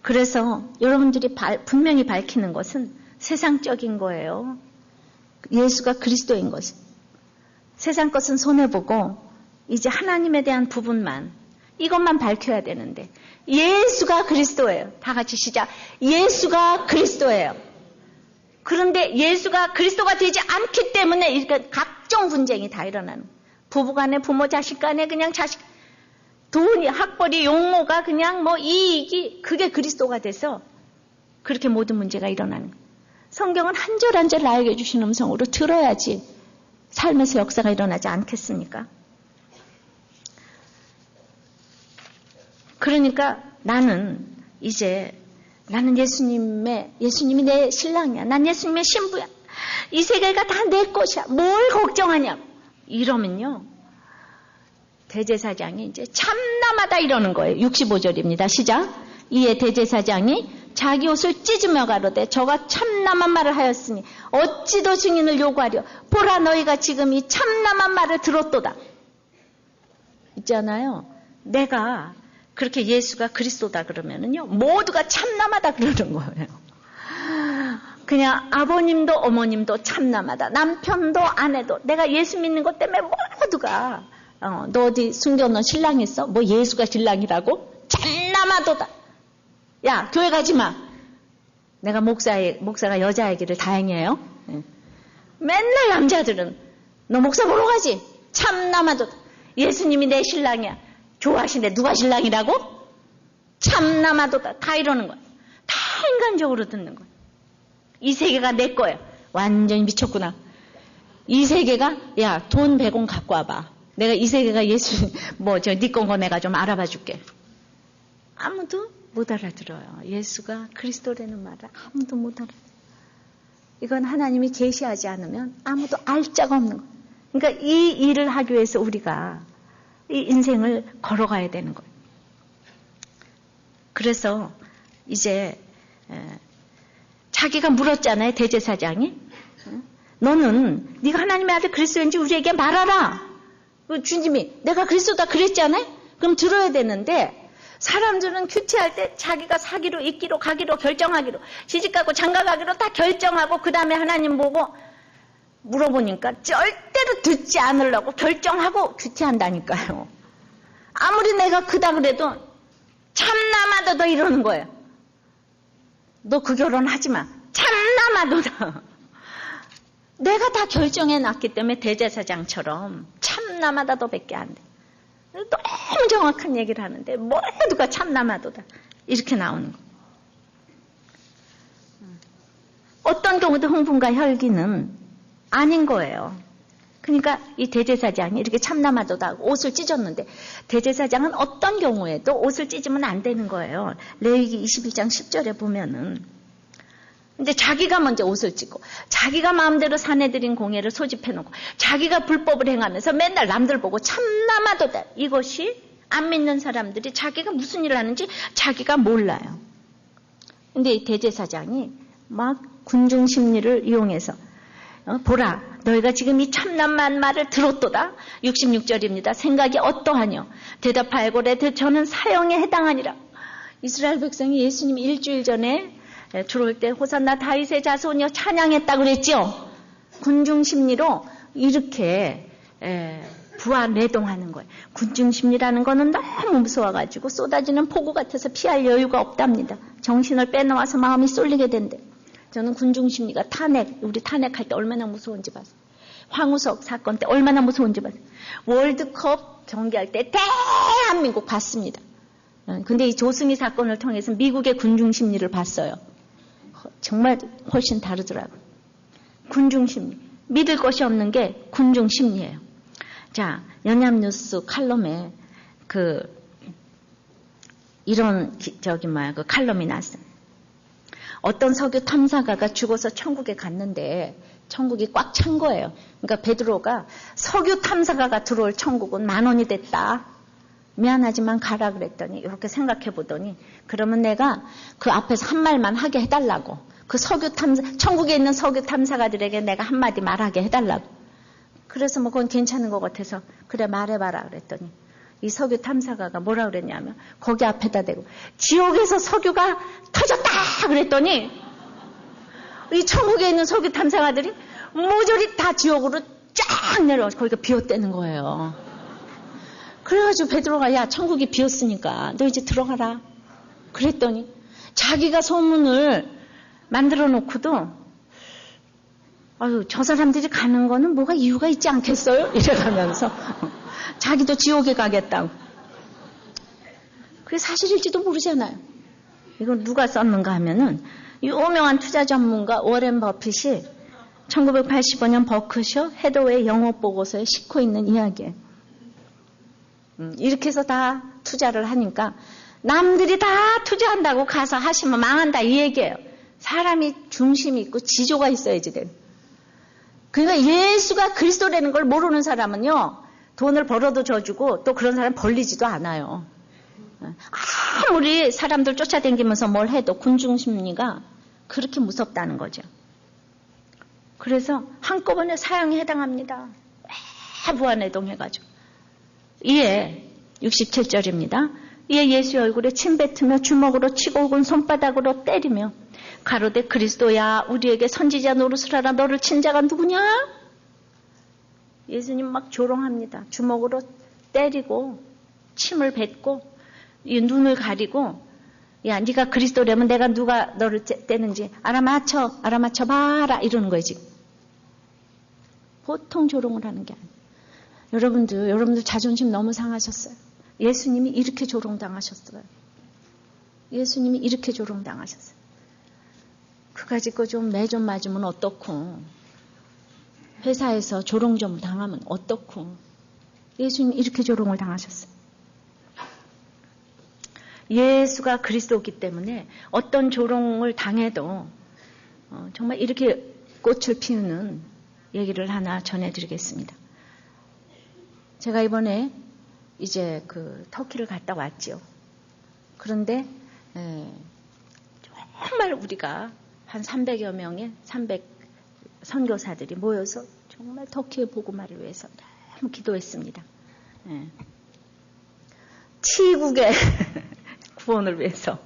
그래서 여러분들이 분명히 밝히는 것은 세상적인 거예요. 예수가 그리스도인 것이. 세상 것은 손해보고 이제 하나님에 대한 부분만 이것만 밝혀야 되는데 예수가 그리스도예요. 다 같이 시작. 예수가 그리스도예요. 그런데 예수가 그리스도가 되지 않기 때문에 이렇게 각종 분쟁이 다 일어나는 거예요. 부부간에 부모 자식 간에 그냥 자식 돈이 학벌이 용모가 그냥 뭐 이익이 그게 그리스도가 돼서 그렇게 모든 문제가 일어나는 거예요. 성경은 한 절 한 절 나에게 주신 음성으로 들어야지 삶에서 역사가 일어나지 않겠습니까? 그러니까 나는 예수님이 내 신랑이야. 난 예수님의 신부야. 이 세계가 다 내 것이야. 뭘 걱정하냐. 이러면요. 대제사장이 이제 참남하다 이러는 거예요. 65절입니다. 시작. 이에 대제사장이 자기 옷을 찢으며 가로되 저가 참남한 말을 하였으니 어찌 더 증인을 요구하려. 보라 너희가 지금 이 참남한 말을 들었도다. 있잖아요. 내가 그렇게 예수가 그리스도다 그러면은요. 모두가 참남하다 그러는 거예요. 그냥 아버님도 어머님도 참남하다. 남편도 아내도 내가 예수 믿는 것 때문에 모두가 너 어디 숨겨놓은 신랑 있어? 뭐 예수가 신랑이라고? 참남하도다. 야 교회 가지 마. 내가 목사가 여자이기를 다행이에요. 맨날 남자들은 너 목사 보러 가지. 참남하도다. 예수님이 내 신랑이야. 좋아하시는데 누가 신랑이라고? 참남하도다. 다 이러는 거야. 다 인간적으로 듣는 거야. 이 세계가 내 거예요. 완전히 미쳤구나. 이 세계가 야 돈 100원 갖고 와봐. 내가 이 세계가 예수 네 건 거 내가 좀 알아봐 줄게. 아무도 못 알아들어요. 예수가 그리스도라는 말을 아무도 못 알아들어요. 이건 하나님이 계시하지 않으면 아무도 알 자가 없는 거예요. 그러니까 이 일을 하기 위해서 우리가 이 인생을 걸어가야 되는 거예요. 그래서 이제 자기가 물었잖아요. 대제사장이. 너는 네가 하나님의 아들 그리스도인지 우리에게 말하라. 주님이 내가 그리스도다 그랬잖아요. 그럼 들어야 되는데 사람들은 큐티할 때 자기가 사기로 있기로 가기로 결정하기로 시집가고 장가가기로 다 결정하고 그 다음에 하나님 보고 물어보니까 절대로 듣지 않으려고 결정하고 귀티한다니까요. 아무리 내가 크다 그래도 참나마도다 이러는 거예요. 너 그 결혼 하지 마. 참나마도다. 내가 다 결정해놨기 때문에 대제사장처럼 참나마다도 밖에 안 돼. 너무 정확한 얘기를 하는데 모두가 참나마도다. 이렇게 나오는 거. 어떤 경우도 흥분과 혈기는 아닌 거예요. 그러니까 이 대제사장이 이렇게 참나마도다 하고 옷을 찢었는데 대제사장은 어떤 경우에도 옷을 찢으면 안 되는 거예요. 레위기 21장 10절에 보면은 근데 자기가 먼저 옷을 찢고 자기가 마음대로 사내들인 공예를 소집해놓고 자기가 불법을 행하면서 맨날 남들 보고 참나마도다. 이것이 안 믿는 사람들이 자기가 무슨 일을 하는지 자기가 몰라요. 근데 이 대제사장이 막 군중 심리를 이용해서 보라 너희가 지금 이 참남한 말을 들었도다. 66절입니다. 생각이 어떠하뇨? 대답하여고래 저는 사형에 해당하니라. 이스라엘 백성이 예수님이 일주일 전에 들어올 때 호산나 다윗의 자손이여 찬양했다고 그랬죠. 군중 심리로 이렇게 부하내동하는 거예요. 군중 심리라는 거는 너무 무서워가지고 쏟아지는 폭우 같아서 피할 여유가 없답니다. 정신을 빼놓아서 마음이 쏠리게 된대. 저는 군중 심리가 우리 탄핵할 때 얼마나 무서운지 봤어요. 황우석 사건 때 얼마나 무서운지 봤어요. 월드컵 경기할 때 대한민국 봤습니다. 근데 이 조승희 사건을 통해서 미국의 군중 심리를 봤어요. 정말 훨씬 다르더라고요. 군중 심리. 믿을 것이 없는 게 군중 심리예요. 자, 연합뉴스 칼럼에 이런 그 칼럼이 났어요. 어떤 석유 탐사가가 죽어서 천국에 갔는데 천국이 꽉 찬 거예요. 그러니까 베드로가 석유 탐사가가 들어올 천국은 10,000원이 됐다. 미안하지만 가라 그랬더니 이렇게 생각해 보더니 그러면 내가 그 앞에서 한 말만 하게 해달라고. 그 천국에 있는 석유 탐사가들에게 내가 한마디 말하게 해달라고. 그래서 뭐 그건 괜찮은 것 같아서 그래 말해봐라 그랬더니 이 석유 탐사가가 뭐라 그랬냐면 거기 앞에다 대고 지옥에서 석유가 터졌다 그랬더니 이 천국에 있는 석유 탐사가들이 모조리 다 지옥으로 쫙 내려와서 거기가 비었다는 거예요. 그래가지고 베드로가 야 천국이 비었으니까 너 이제 들어가라 그랬더니 자기가 소문을 만들어 놓고도 아유 저 사람들이 가는 거는 뭐가 이유가 있지 않겠어요? 이래가면서 자기도 지옥에 가겠다고. 그게 사실일지도 모르잖아요. 이건 누가 썼는가 하면은 유명한 투자 전문가 워렌 버핏이 1985년 버크셔 해더웨이 영업 보고서에 싣고 있는 이야기예요. 이렇게 해서 다 투자를 하니까 남들이 다 투자한다고 가서 하시면 망한다 이 얘기예요. 사람이 중심이 있고 지조가 있어야지 돼요. 그러니까 예수가 그리스도라는 걸 모르는 사람은요. 돈을 벌어도 줘주고 또 그런 사람 벌리지도 않아요. 아무리 사람들 쫓아다니면서 뭘 해도 군중심리가 그렇게 무섭다는 거죠. 그래서 한꺼번에 사형에 해당합니다. 부하내동해가지고. 이에 67절입니다. 이에 예수 얼굴에 침 뱉으며 주먹으로 치고 혹은 손바닥으로 때리며 가로되 그리스도야 우리에게 선지자 노릇을 하라. 너를 친 자가 누구냐? 예수님 막 조롱합니다. 주먹으로 때리고 침을 뱉고 이 눈을 가리고 야 네가 그리스도라면 내가 누가 너를 떼는지 알아맞혀 봐라 이러는 거예요 지금. 보통 조롱을 하는 게 아니에요. 여러분들 자존심 너무 상하셨어요. 예수님이 이렇게 조롱당하셨어요. 예수님이 이렇게 조롱당하셨어요. 그 가지고 좀 매 좀 맞으면 어떻고 회사에서 조롱 좀 당하면 어떻고 예수님이 이렇게 조롱을 당하셨어요. 예수가 그리스도이기 때문에 어떤 조롱을 당해도 정말 이렇게 꽃을 피우는 얘기를 하나 전해드리겠습니다. 제가 이번에 이제 터키를 갔다 왔죠. 그런데 정말 우리가 한 300여 명의 300 선교사들이 모여서 정말 터키의 복음화를 위해서 너무 기도했습니다. 치국의 구원을 위해서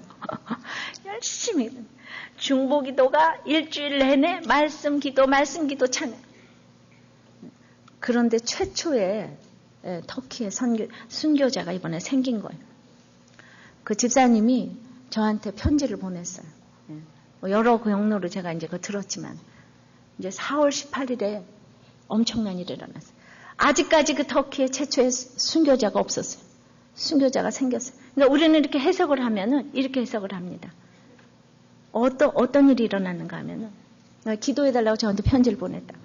열심히 중보기도가 일주일 내내 말씀 기도 찬양. 그런데 최초의 터키의 순교자가 이번에 생긴 거예요. 그 집사님이 저한테 편지를 보냈어요. 여러 경로로 제가 이제 그거 들었지만, 이제 4월 18일에 엄청난 일이 일어났어요. 아직까지 그 터키의 최초의 순교자가 없었어요. 순교자가 생겼어요. 그러니까 우리는 이렇게 해석을 하면은 이렇게 해석을 합니다. 어떤 일이 일어났는가 하면은, 기도해달라고 저한테 편지를 보냈다.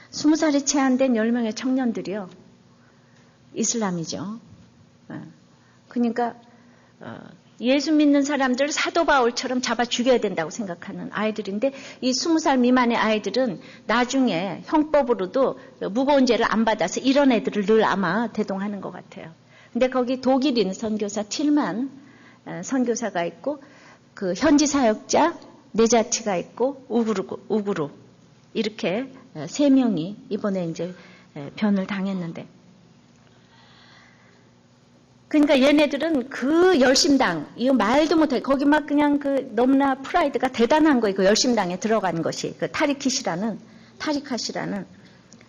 20살이 채 안 된 10명의 청년들이요. 이슬람이죠. 그러니까 예수 믿는 사람들 사도 바울처럼 잡아 죽여야 된다고 생각하는 아이들인데, 이 20살 미만의 아이들은 나중에 형법으로도 무거운 죄를 안 받아서 이런 애들을 늘 아마 대동하는 것 같아요. 근데 거기 독일인 선교사 틸만 선교사가 있고, 그 현지 사역자 네자티가 있고, 우구루 이렇게 3명이 이번에 이제 변을 당했는데, 그러니까 얘네들은 그 열심당, 이거 말도 못해. 거기 막 그냥 그 너무나 프라이드가 대단한 거예요. 그 열심당에 들어간 것이. 그 타리카시라는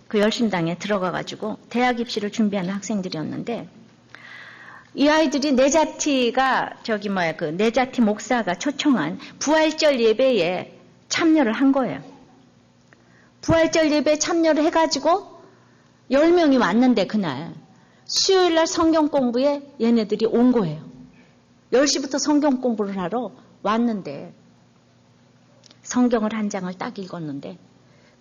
그 열심당에 들어가가지고 대학 입시를 준비하는 학생들이었는데, 이 아이들이 네자티가 그 네자티 목사가 초청한 부활절 예배에 참여를 한 거예요. 부활절 예배에 참여를 해가지고 10명이 왔는데, 그날 수요일날 성경 공부에 얘네들이 온 거예요. 10시부터 성경 공부를 하러 왔는데, 성경을 한 장을 딱 읽었는데,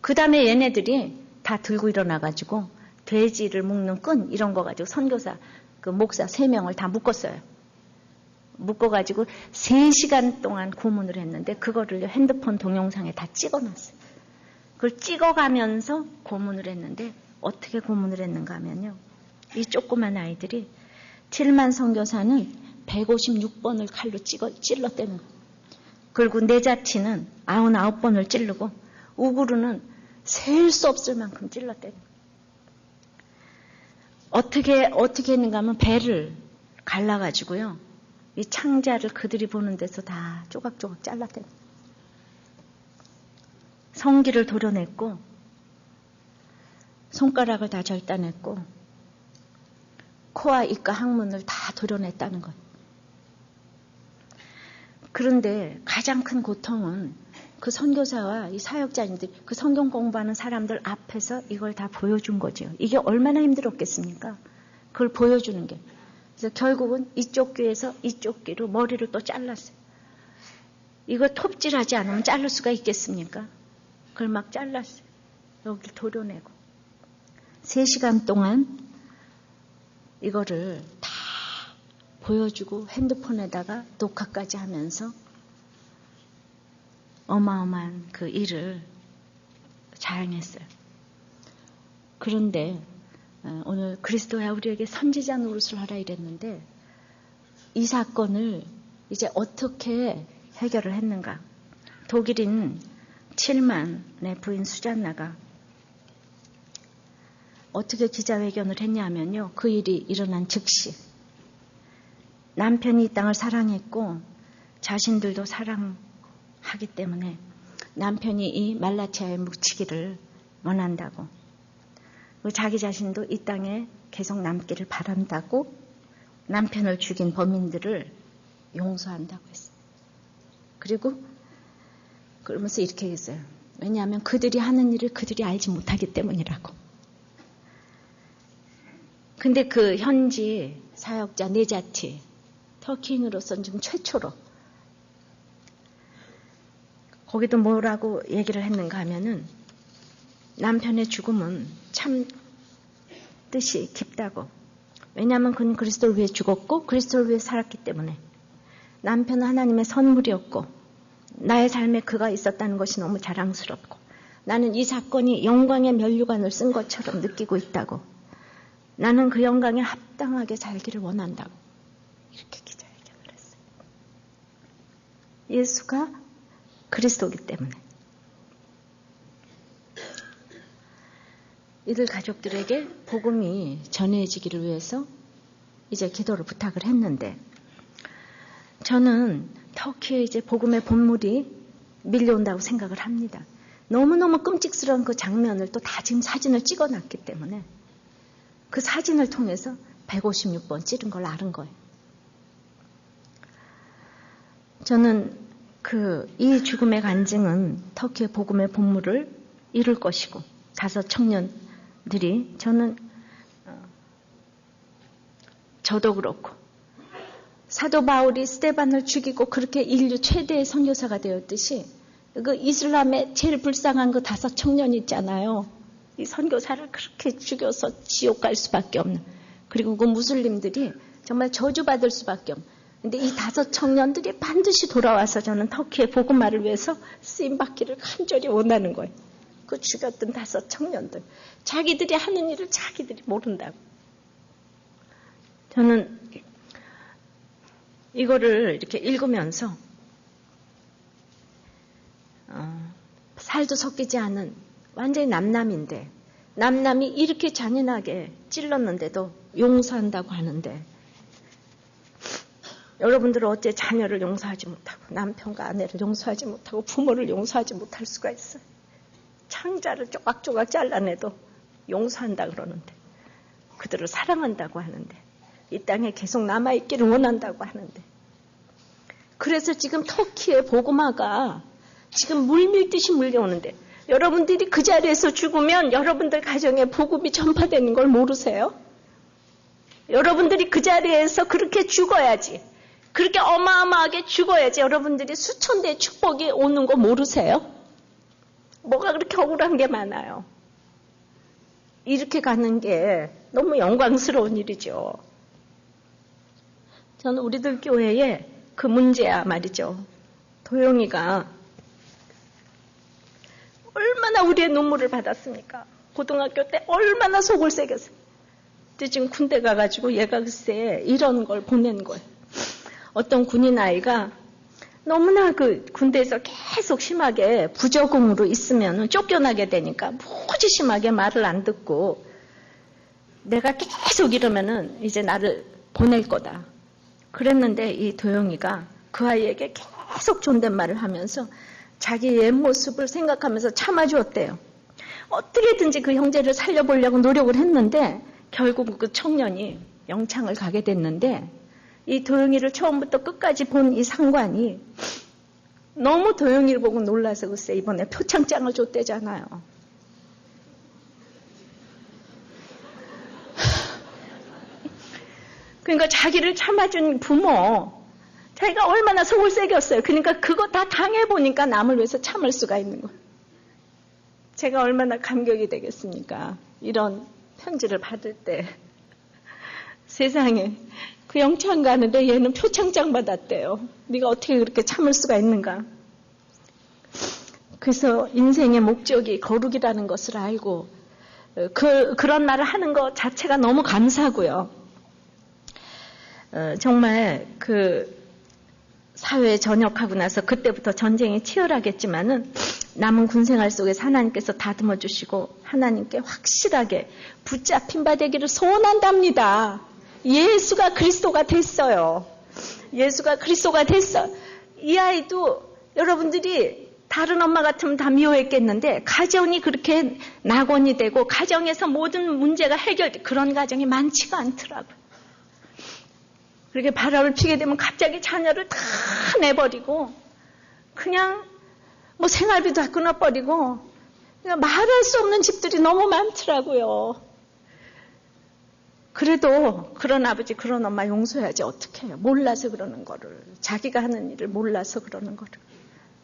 그 다음에 얘네들이 다 들고 일어나가지고 돼지를 묶는 끈 이런 거 가지고 선교사 그 목사 3명을 다 묶었어요. 묶어가지고 3시간 동안 고문을 했는데, 그거를 핸드폰 동영상에 다 찍어놨어요. 그걸 찍어가면서 고문을 했는데, 어떻게 고문을 했는가 하면요, 이 조그만 아이들이, 틸만 선교사는 156번을 칼로 찔렀대는 거예요. 그리고 네자티는 99번을 찌르고, 우구르는 셀 수 없을 만큼 찔렀대는 거예요. 어떻게 했는가 하면 배를 갈라가지고요, 이 창자를 그들이 보는 데서 다 조각조각 잘랐대는 거예요. 성기를 도려냈고, 손가락을 다 절단했고, 코와 입과 항문을 다 도려냈다는 거예요. 그런데 가장 큰 고통은 그 선교사와 이 사역자님들, 그 성경 공부하는 사람들 앞에서 이걸 다 보여준 거죠. 이게 얼마나 힘들었겠습니까? 그걸 보여주는 게. 그래서 결국은 이쪽 귀에서 이쪽 귀로 머리를 또 잘랐어요. 이거 톱질하지 않으면 자를 수가 있겠습니까? 그걸 막 잘랐어요. 여기를 도려내고. 3시간 동안 이거를 다 보여주고 핸드폰에다가 녹화까지 하면서 어마어마한 그 일을 자행했어요. 그런데 오늘 그리스도야 우리에게 선지자 노릇을 하라 이랬는데, 이 사건을 이제 어떻게 해결을 했는가. 독일인 틸만의 부인 수잔나가 어떻게 기자회견을 했냐면요, 그 일이 일어난 즉시 남편이 이 땅을 사랑했고 자신들도 사랑하기 때문에 남편이 이 말라티아에 묻히기를 원한다고, 그리고 자기 자신도 이 땅에 계속 남기를 바란다고, 남편을 죽인 범인들을 용서한다고 했어요. 그리고 그러면서 이렇게 했어요. 왜냐하면 그들이 하는 일을 그들이 알지 못하기 때문이라고. 근데 그 현지 사역자 네자티, 터키인으로서는 지금 최초로, 거기도 뭐라고 얘기를 했는가 하면은, 남편의 죽음은 참 뜻이 깊다고. 왜냐하면 그는 그리스도를 위해 죽었고 그리스도를 위해 살았기 때문에, 남편은 하나님의 선물이었고 나의 삶에 그가 있었다는 것이 너무 자랑스럽고, 나는 이 사건이 영광의 면류관을 쓴 것처럼 느끼고 있다고. 나는 그 영광에 합당하게 살기를 원한다고. 이렇게 기자회견을 했어요. 예수가 그리스도이기 때문에. 이들 가족들에게 복음이 전해지기를 위해서 이제 기도를 부탁을 했는데, 저는 터키에 이제 복음의 본물이 밀려온다고 생각을 합니다. 너무너무 끔찍스러운 그 장면을 또 다 지금 사진을 찍어놨기 때문에 그 사진을 통해서 156번 찌른 걸 아는 거예요. 저는 이 죽음의 간증은 터키의 복음의 본물을 이룰 것이고 5 청년들이 저도 그렇고 사도 바울이 스데반을 죽이고 그렇게 인류 최대의 선교사가 되었듯이 그 이슬람의 제일 불쌍한 그 5 청년이 있잖아요. 이 선교사를 그렇게 죽여서 지옥 갈 수밖에 없는, 그리고 그 무슬림들이 정말 저주받을 수밖에 없는. 근데 이 5 청년들이 반드시 돌아와서 저는 터키의 복음화를 위해서 쓰임받기를 간절히 원하는 거예요. 그 죽였던 5 청년들. 자기들이 하는 일을 자기들이 모른다고. 저는 이거를 이렇게 읽으면서 살도 섞이지 않은 완전히 남남인데, 남남이 이렇게 잔인하게 찔렀는데도 용서한다고 하는데, 여러분들은 어째 자녀를 용서하지 못하고 남편과 아내를 용서하지 못하고 부모를 용서하지 못할 수가 있어요. 창자를 조각조각 잘라내도 용서한다 그러는데, 그들을 사랑한다고 하는데, 이 땅에 계속 남아있기를 원한다고 하는데, 그래서 지금 터키의 복음화가 지금 물밀듯이 물려오는데, 여러분들이 그 자리에서 죽으면 여러분들 가정에 복음이 전파되는 걸 모르세요? 여러분들이 그 자리에서 그렇게 죽어야지, 그렇게 어마어마하게 죽어야지 여러분들이 수천대의 축복이 오는 거 모르세요? 뭐가 그렇게 억울한 게 많아요. 이렇게 가는 게 너무 영광스러운 일이죠. 저는 우리들 교회에 그 문제야 말이죠. 도영이가 얼마나 우리의 눈물을 받았습니까? 고등학교 때 얼마나 속을 새겼어요. 근데 지금 군대 가가지고 얘가 글쎄 이런 걸 보낸 거예요. 어떤 군인 아이가 너무나 그 군대에서 계속 심하게 부적응으로 있으면 쫓겨나게 되니까 무지 심하게 말을 안 듣고, 내가 계속 이러면은 이제 나를 보낼 거다. 그랬는데 이 도영이가 그 아이에게 계속 존댓말을 하면서 자기 옛 모습을 생각하면서 참아주었대요. 어떻게든지 그 형제를 살려보려고 노력을 했는데 결국 그 청년이 영창을 가게 됐는데, 이 도영이를 처음부터 끝까지 본 이 상관이 너무 도영이를 보고 놀라서 글쎄 이번에 표창장을 줬대잖아요. 그러니까 자기를 참아준 부모, 자기가 얼마나 속을 새겼어요. 그러니까 그거 다 당해보니까 남을 위해서 참을 수가 있는 거예요. 제가 얼마나 감격이 되겠습니까? 이런 편지를 받을 때. 세상에, 그 영창 가는데 얘는 표창장 받았대요. 네가 어떻게 그렇게 참을 수가 있는가? 그래서 인생의 목적이 거룩이라는 것을 알고 그런 말을 하는 것 자체가 너무 감사하고요. 정말 그 사회에 전역하고 나서 그때부터 전쟁이 치열하겠지만은 남은 군생활 속에서 하나님께서 다듬어 주시고 하나님께 확실하게 붙잡힌 바 되기를 소원한답니다. 예수가 그리스도가 됐어요. 예수가 그리스도가 됐어. 이 아이도 여러분들이 다른 엄마 같으면 다 미워했겠는데 가정이 그렇게 낙원이 되고 가정에서 모든 문제가 해결돼, 그런 가정이 많지가 않더라고요. 그렇게 바람을 피게 되면 갑자기 자녀를 다 내버리고 그냥 뭐 생활비도 다 끊어버리고 그냥 말할 수 없는 집들이 너무 많더라고요. 그래도 그런 아버지 그런 엄마 용서해야지 어떻게 해요. 몰라서 그러는 거를, 자기가 하는 일을 몰라서 그러는 거를.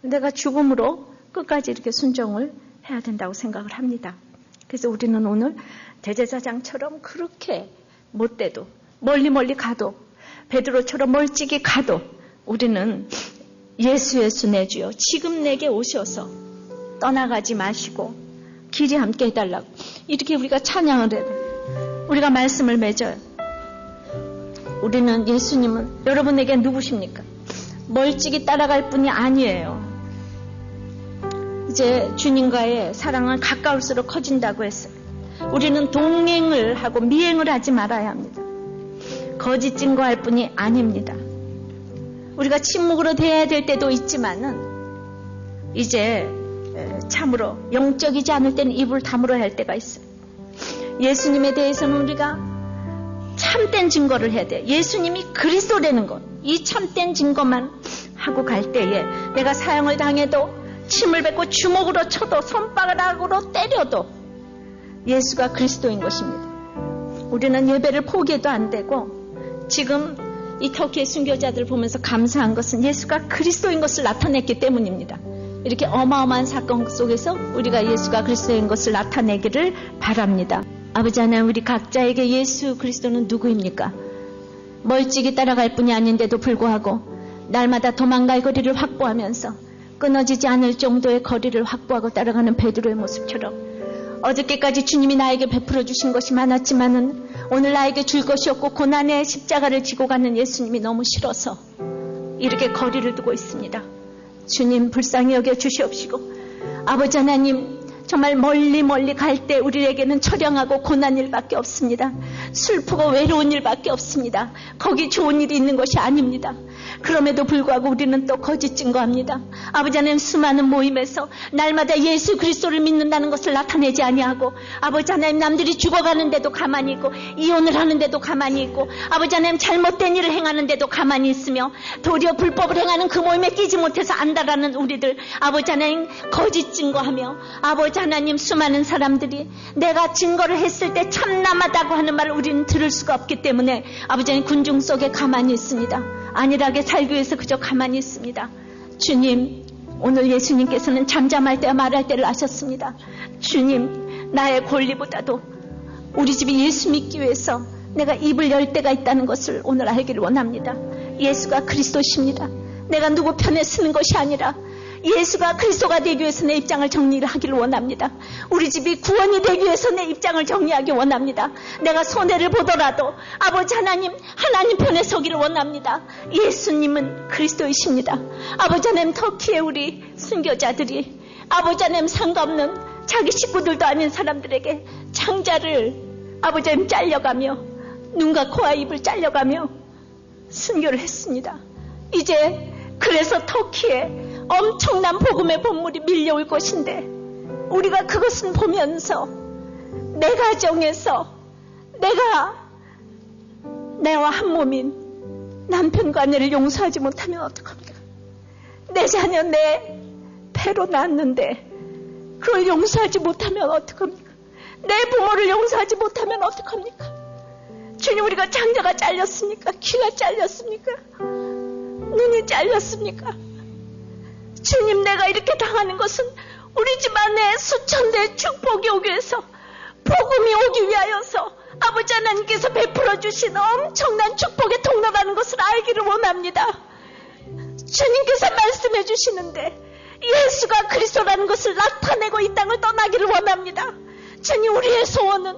내가 죽음으로 끝까지 이렇게 순종을 해야 된다고 생각을 합니다. 그래서 우리는 오늘 대제사장처럼 그렇게 못돼도 멀리 가도 베드로처럼 멀찍이 가도 우리는 예수 내주여 지금 내게 오셔서 떠나가지 마시고 길이 함께 해달라고 이렇게 우리가 찬양을 해야 돼요. 우리가 말씀을 맺어요. 우리는 예수님은 여러분에게 누구십니까? 멀찍이 따라갈 뿐이 아니에요. 이제 주님과의 사랑은 가까울수록 커진다고 했어요. 우리는 동행을 하고 미행을 하지 말아야 합니다. 거짓 증거할 뿐이 아닙니다. 우리가 침묵으로 대해야 될 때도 있지만은 이제 참으로 영적이지 않을 때는 입을 다물어야 할 때가 있어요. 예수님에 대해서는 우리가 참된 증거를 해야 돼. 예수님이 그리스도라는 것, 이 참된 증거만 하고 갈 때에 내가 사형을 당해도 침을 뱉고 주먹으로 쳐도 손바닥으로 때려도 예수가 그리스도인 것입니다. 우리는 예배를 포기해도 안 되고 지금 이 터키의 순교자들을 보면서 감사한 것은 예수가 그리스도인 것을 나타냈기 때문입니다. 이렇게 어마어마한 사건 속에서 우리가 예수가 그리스도인 것을 나타내기를 바랍니다. 아버지 하나님, 우리 각자에게 예수 그리스도는 누구입니까? 멀찍이 따라갈 뿐이 아닌데도 불구하고 날마다 도망갈 거리를 확보하면서 끊어지지 않을 정도의 거리를 확보하고 따라가는 베드로의 모습처럼 어저께까지 주님이 나에게 베풀어 주신 것이 많았지만은 오늘 나에게 줄 것이 없고 고난의 십자가를 지고 가는 예수님이 너무 싫어서 이렇게 거리를 두고 있습니다. 주님 불쌍히 여겨 주시옵시고 아버지 하나님, 정말 멀리 갈 때 우리에게는 처량하고 고난 일밖에 없습니다. 슬프고 외로운 일밖에 없습니다. 거기 좋은 일이 있는 것이 아닙니다. 그럼에도 불구하고 우리는 또 거짓 증거합니다. 아버지 하나님, 수많은 모임에서 날마다 예수 그리스도를 믿는다는 것을 나타내지 아니하고 아버지 하나님, 남들이 죽어가는데도 가만히 있고 이혼을 하는데도 가만히 있고 아버지 하나님, 잘못된 일을 행하는데도 가만히 있으며 도리어 불법을 행하는 그 모임에 끼지 못해서 안다라는 우리들, 아버지 하나님, 거짓 증거하며 아버지 하나님, 수많은 사람들이 내가 증거를 했을 때 참남하다고 하는 말을 우리는 들을 수가 없기 때문에 아버지 하나님, 군중 속에 가만히 있습니다. 안일하게 살기 위해서 그저 가만히 있습니다. 주님, 오늘 예수님께서는 잠잠할 때와 말할 때를 아셨습니다. 주님, 나의 권리보다도 우리 집이 예수 믿기 위해서 내가 입을 열 때가 있다는 것을 오늘 알기를 원합니다. 예수가 그리스도십니다. 내가 누구 편에 쓰는 것이 아니라 예수가 그리스도가 되기 위해서 내 입장을 정리를 하기를 원합니다. 우리 집이 구원이 되기 위해서 내 입장을 정리하기 원합니다. 내가 손해를 보더라도 아버지 하나님, 하나님 편에 서기를 원합니다. 예수님은 그리스도이십니다. 아버지 하나님, 터키의 우리 순교자들이 아버지 하나님, 상관없는 자기 식구들도 아닌 사람들에게 창자를 아버지 하나님 잘려가며 눈과 코와 입을 잘려가며 순교를 했습니다. 이제 그래서 터키에 엄청난 복음의 본물이 밀려올 것인데 우리가 그것을 보면서 내 가정에서 내와 한 몸인 남편과 아내를 용서하지 못하면 어떡합니까? 내 자녀 내 배로 낳았는데 그걸 용서하지 못하면 어떡합니까? 내 부모를 용서하지 못하면 어떡합니까? 주님, 우리가 장자가 잘렸습니까? 귀가 잘렸습니까? 눈이 잘렸습니까? 주님, 내가 이렇게 당하는 것은 우리 집안에 수천 대의 축복이 오기 위해서, 복음이 오기 위하여서 아버지 하나님께서 베풀어 주신 엄청난 축복의 통로라는 것을 알기를 원합니다. 주님께서 말씀해 주시는데 예수가 그리스도라는 것을 나타내고 이 땅을 떠나기를 원합니다. 주님, 우리의 소원은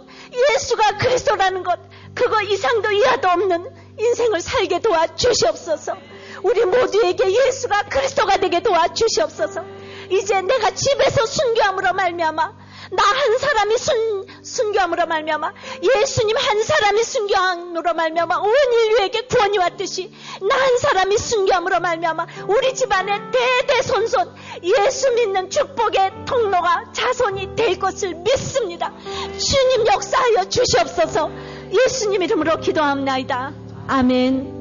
예수가 그리스도라는 것, 그거 이상도 이하도 없는 인생을 살게 도와주시옵소서. 우리 모두에게 예수가 그리스도가 되게 도와주시옵소서. 이제 내가 집에서 순교함으로 말미암아, 나 한 사람이 순교함으로 말미암아, 예수님 한 사람이 순교함으로 말미암아 온 인류에게 구원이 왔듯이 나 한 사람이 순교함으로 말미암아 우리 집안에 대대손손 예수 믿는 축복의 통로가 자손이 될 것을 믿습니다. 주님 역사하여 주시옵소서. 예수님 이름으로 기도합니다. 아멘.